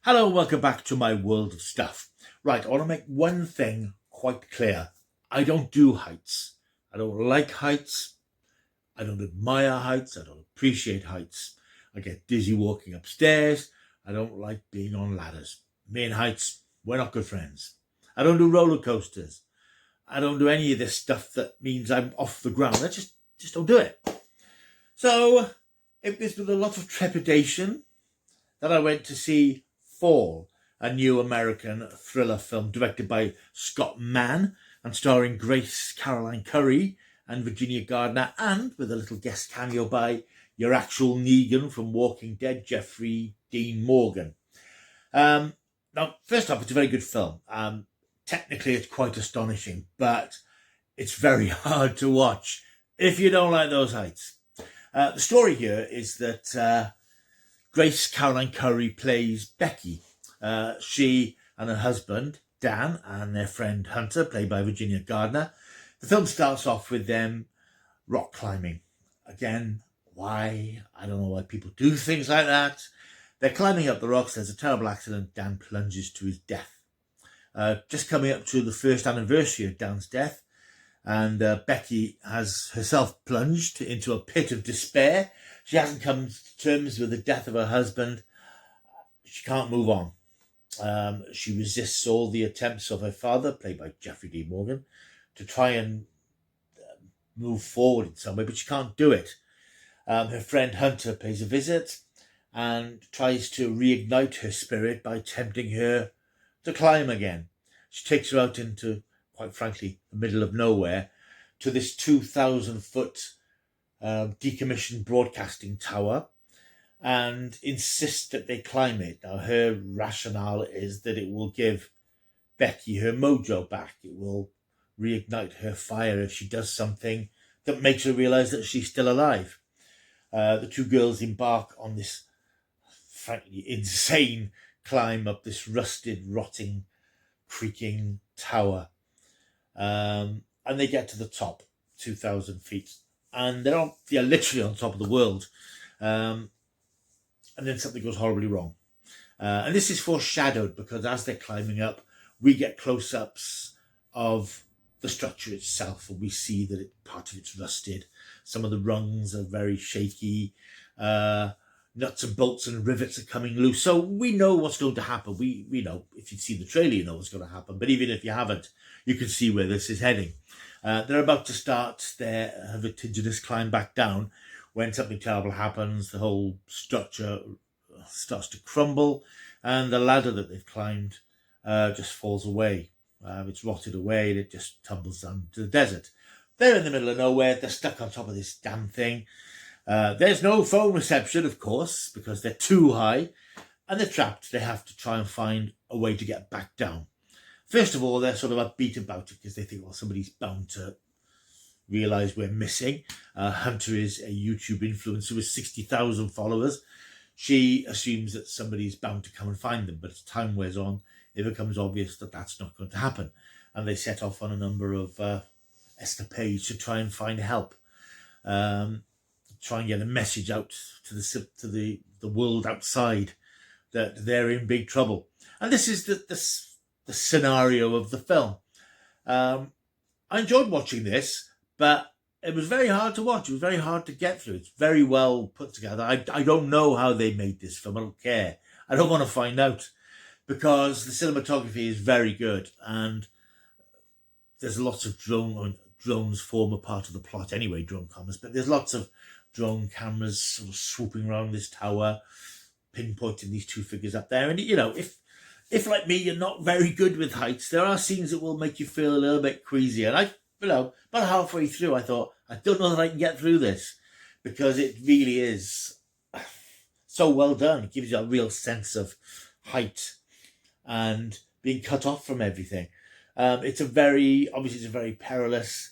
Hello and welcome back to my world of stuff. Right, I want to make one thing quite clear. I don't do heights. I don't like heights. I don't admire heights. I don't appreciate heights. I get dizzy walking upstairs. I don't like being on ladders. Me and heights, we're not good friends. I don't do roller coasters. I don't do any of this stuff that means I'm off the ground. I just don't do it. So it was with a lot of trepidation that I went to see Fall, a new American thriller film directed by Scott Mann and starring Grace Caroline Curry and Virginia Gardner, and with a little guest cameo by your actual Negan from Walking Dead, Jeffrey Dean Morgan. Now, first off, it's a very good film. Technically, it's quite astonishing, but it's very hard to watch if you don't like those heights. The story here is that Grace Caroline Curry plays Becky. She and her husband, Dan, and their friend Hunter, played by Virginia Gardner. The film starts off with them rock climbing. Again, why? I don't know why people do things like that. They're climbing up the rocks. There's a terrible accident. Dan plunges to his death. Just coming up to the first anniversary of Dan's death, and Becky has herself plunged into a pit of despair. She hasn't come to terms with the death of her husband. She can't move on. She resists all the attempts of her father, played by Jeffrey D. Morgan, to try and move forward in some way, but she can't do it. Her friend Hunter pays a visit and tries to reignite her spirit by tempting her to climb again. She takes her out into, quite frankly, the middle of nowhere, to this 2,000-foot decommissioned broadcasting tower, and insists that they climb it. Now, her rationale is that it will give Becky her mojo back. It will reignite her fire if she does something that makes her realise that she's still alive. The two girls embark on this, frankly, insane climb up this rusted, rotting, creaking tower. And they get to the top, 2,000 feet. And they're literally on top of the world. And then something goes horribly wrong. And this is foreshadowed because as they're climbing up, we get close-ups of the structure itself, and we see that part of it's rusted. Some of the rungs are very shaky. Nuts and bolts and rivets are coming loose. So we know what's going to happen. We know, if you've seen the trailer, you know what's going to happen. But even if you haven't, you can see where this is heading. They're about to start their vertiginous climb back down when something terrible happens. The whole structure starts to crumble, and the ladder that they've climbed just falls away. It's rotted away, and it just tumbles down to the desert. They're in the middle of nowhere. They're stuck on top of this damn thing. There's no phone reception, of course, because they're too high, and they're trapped. They have to try and find a way to get back down. First of all, they're sort of upbeat about it because they think, well, somebody's bound to realise we're missing. Hunter is a YouTube influencer with 60,000 followers. She assumes that somebody's bound to come and find them, but as time wears on, it becomes obvious that that's not going to happen. And they set off on a number of escapades to try and find help. Try and get a message out to the world outside that they're in big trouble. And this is the scenario of the film. I enjoyed watching this, but it was very hard to watch. It was very hard to get through. It's very well put together. I don't know how they made this film. I don't care. I don't want to find out, because the cinematography is very good, and there's lots of drones form a part of the plot anyway, drone cameras, but there's lots of drone cameras sort of swooping around this tower, pinpointing these two figures up there. And, you know, if like me, you're not very good with heights, there are scenes that will make you feel a little bit queasy. And about halfway through, I thought, I don't know that I can get through this, because it really is so well done. It gives you a real sense of height and being cut off from everything. It's a very perilous,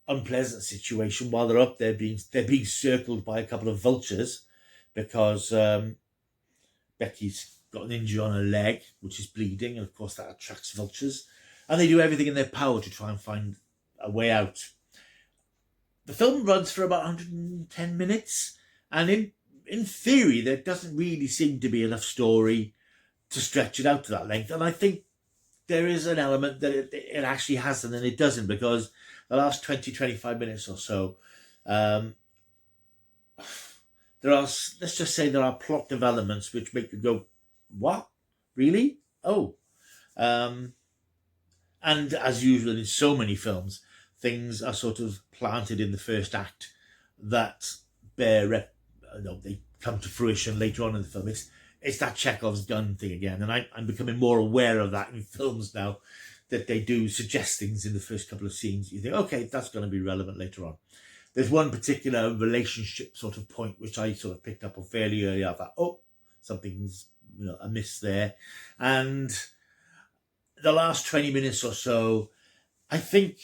unpleasant situation while they're up there they're being circled by a couple of vultures, because Becky's got an injury on her leg, which is bleeding, and of course that attracts vultures, and they do everything in their power to try and find a way out. The film runs for about 110 minutes, and in theory there doesn't really seem to be enough story to stretch it out to that length. And I think there is an element that it actually hasn't and it doesn't, because the last 20-25 minutes or so, there are, let's just say there are plot developments which make you go, what? Really? Oh. And as usual in so many films, things are sort of planted in the first act that they come to fruition later on in the film. It's that Chekhov's gun thing again. And I'm becoming more aware of that in films now, that they do suggest things in the first couple of scenes. You think, okay, that's going to be relevant later on. There's one particular relationship sort of point which I sort of picked up on fairly early. I thought, oh, something's amiss there. And the last 20 minutes or so, I think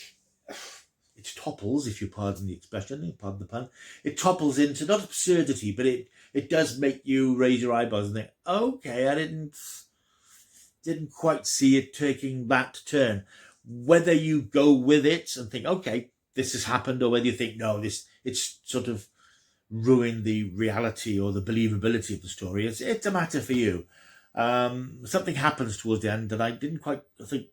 it topples, if you pardon the expression, pardon the pun, it topples into not absurdity, but it does make you raise your eyebrows and think, okay, I didn't quite see it taking that turn. Whether you go with it and think, okay, this has happened, or whether you think, no, it's sort of ruined the reality or the believability of the story, it's a matter for you. Something happens towards the end that I didn't quite think.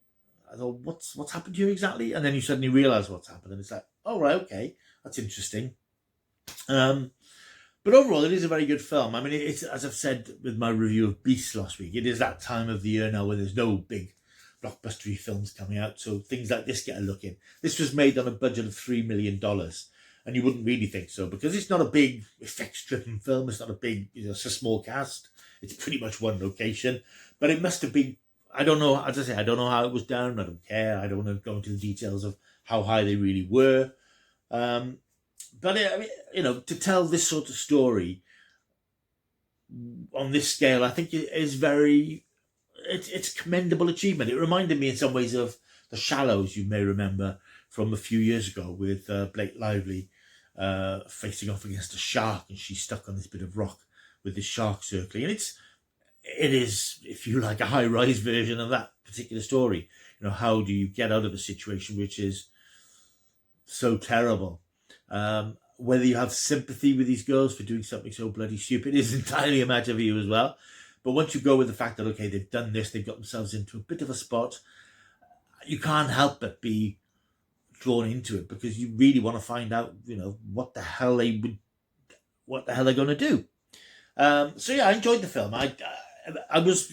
I thought, what's happened to you exactly? And then you suddenly realise what's happened, and it's like, oh right, okay, that's interesting. But overall, it is a very good film. I mean, it's, as I've said with my review of Beast last week, it is that time of the year now where there's no big blockbustery films coming out, so things like this get a look in. This was made on a budget of $3 million, and you wouldn't really think so, because it's not a big effects-driven film. It's not a big, it's a small cast. It's pretty much one location, but it must have been, I don't know, as I say, I don't know how it was done. I don't care. I don't want to go into the details of how high they really were. But I mean, to tell this sort of story on this scale, I think it is it's a commendable achievement. It reminded me in some ways of The Shallows, you may remember from a few years ago, with Blake Lively facing off against a shark, and she's stuck on this bit of rock with this shark circling. And it is, if you like, a high-rise version of that particular story. How do you get out of a situation which is so terrible? Whether you have sympathy with these girls for doing something so bloody stupid is entirely a matter for you as well. But once you go with the fact that, okay, they've done this, they've got themselves into a bit of a spot, you can't help but be drawn into it, because you really want to find out, what the hell they're going to do. So yeah, I enjoyed the film. I was,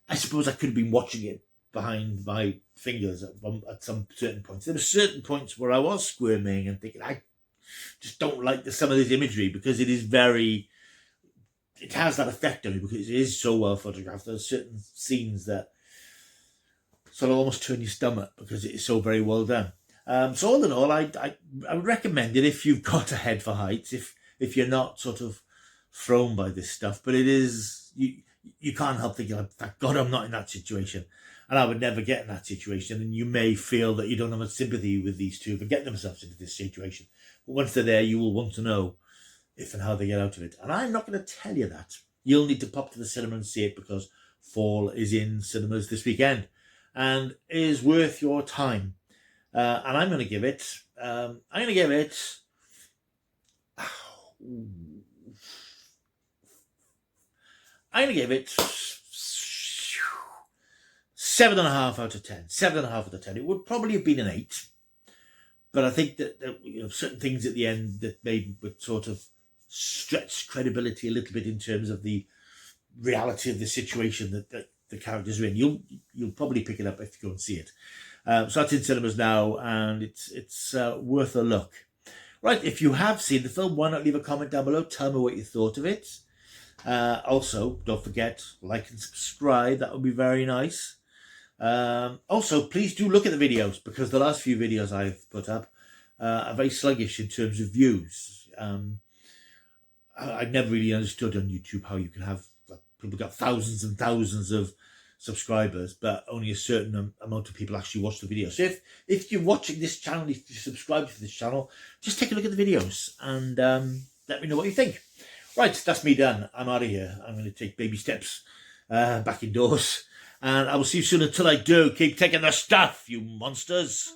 I suppose I could have been watching it behind my fingers at some certain points. There were certain points where I was squirming and thinking, I just don't like some of this imagery, because it has that effect on me, because it is so well photographed. There's certain scenes that sort of almost turn your stomach, because it is so very well done. So all in all, I would recommend it if you've got a head for heights, if you're not sort of thrown by this stuff. But it is, you can't help thinking, thank God I'm not in that situation, and I would never get in that situation. And you may feel that you don't have much sympathy with these two for getting themselves into this situation, but once they're there, you will want to know if and how they get out of it. And I'm not going to tell you that. You'll need to pop to the cinema and see it, because fall is in cinemas this weekend and is worth your time. And I'm going to give it 7.5 out of 10. 7.5 out of 10. It would probably have been an 8, but I think that certain things at the end that maybe would sort of stretch credibility a little bit in terms of the reality of the situation that the characters are in. You'll probably pick it up if you go and see it. So that's in cinemas now, and it's worth a look. Right, if you have seen the film, why not leave a comment down below? Tell me what you thought of it. Also, don't forget, like and subscribe. That would be very nice. Also, please do look at the videos, because the last few videos I've put up are very sluggish in terms of views. I've never really understood on YouTube how you can have people got thousands and thousands of subscribers, but only a certain amount of people actually watch the video. So if you're watching this channel, if you subscribe to this channel, just take a look at the videos and let me know what you think. Right, that's me done. I'm out of here. I'm going to take baby steps back indoors, and I will see you soon. Until I do, keep taking the stuff, you monsters.